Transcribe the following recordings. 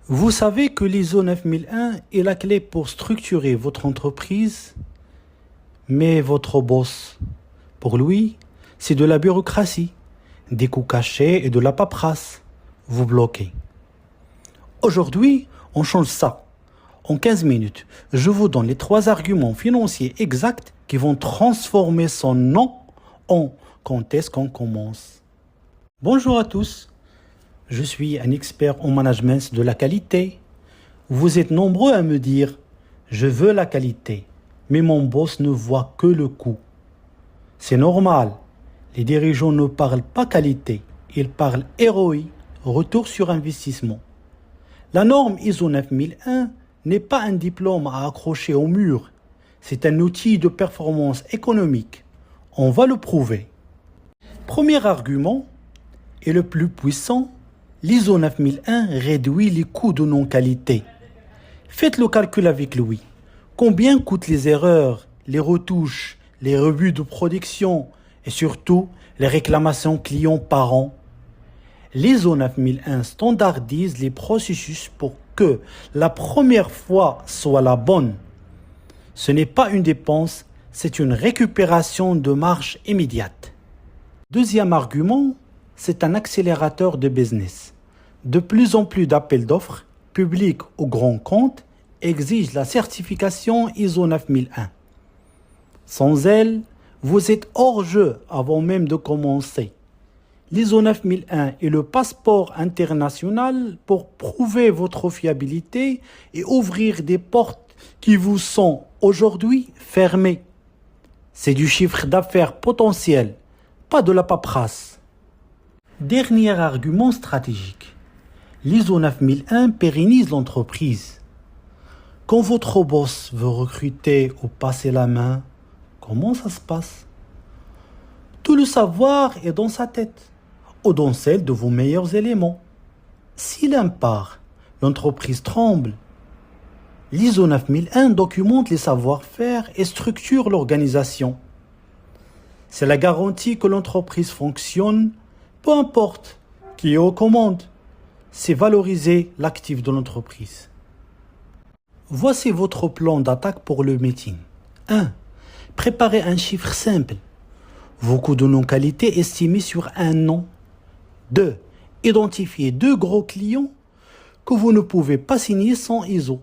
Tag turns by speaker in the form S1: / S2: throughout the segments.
S1: Vous savez que l'ISO 9001 est la clé pour structurer votre entreprise, mais votre boss, pour lui, c'est de la bureaucratie, des coûts cachés et de la paperasse. Vous bloquez. Aujourd'hui, on change ça. En 15 minutes, je vous donne les 3 arguments financiers exacts qui vont transformer son nom en « quand est-ce qu'on commence ». Bonjour à tous, je suis un expert en management de la qualité. Vous êtes nombreux à me dire « je veux la qualité, mais mon boss ne voit que le coût ». C'est normal, les dirigeants ne parlent pas qualité, ils parlent ROI, retour sur investissement. La norme ISO 9001 n'est pas un diplôme à accrocher au mur, c'est un outil de performance économique. On va le prouver. Premier argument, et le plus puissant, l'ISO 9001 réduit les coûts de non-qualité. Faites le calcul avec lui. Combien coûtent les erreurs, les retouches, les revues de production et surtout les réclamations clients par an? L'ISO 9001 standardise les processus pour que la première fois soit la bonne. Ce n'est pas une dépense, c'est une récupération de marge immédiate. Deuxième argument, c'est un accélérateur de business. De plus en plus d'appels d'offres, publics ou grands comptes, exigent la certification ISO 9001. Sans elle, vous êtes hors jeu avant même de commencer. L'ISO 9001 est le passeport international pour prouver votre fiabilité et ouvrir des portes qui vous sont aujourd'hui fermées. C'est du chiffre d'affaires potentiel, pas de la paperasse. Dernier argument stratégique. L'ISO 9001 pérennise l'entreprise. Quand votre boss veut recruter ou passer la main, comment ça se passe? Tout le savoir est dans sa tête ou dans celle de vos meilleurs éléments. Si l'un part, l'entreprise tremble. L'ISO 9001 documente les savoir-faire et structure l'organisation. C'est la garantie que l'entreprise fonctionne, peu importe qui est aux commandes. C'est valoriser l'actif de l'entreprise. Voici votre plan d'attaque pour le meeting. 1. Préparez un chiffre simple. Vos coûts de non-qualité estimés sur un an. 2. Identifiez 2 gros clients que vous ne pouvez pas signer sans ISO.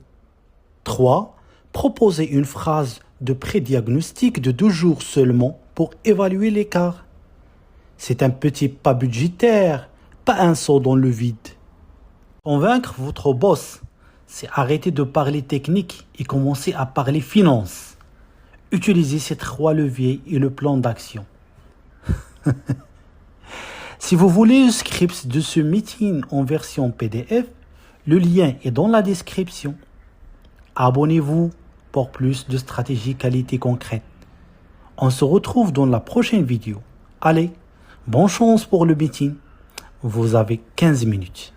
S1: 3. Proposez une phrase de pré-diagnostic de 2 jours seulement pour évaluer l'écart. C'est un petit pas budgétaire, pas un saut dans le vide. Convaincre votre boss, c'est arrêter de parler technique et commencer à parler finance. Utilisez ces 3 leviers et le plan d'action. Si vous voulez le script de ce meeting en version PDF, le lien est dans la description. Abonnez-vous pour plus de stratégies qualité concrètes. On se retrouve dans la prochaine vidéo. Allez, bonne chance pour le meeting. Vous avez 15 minutes.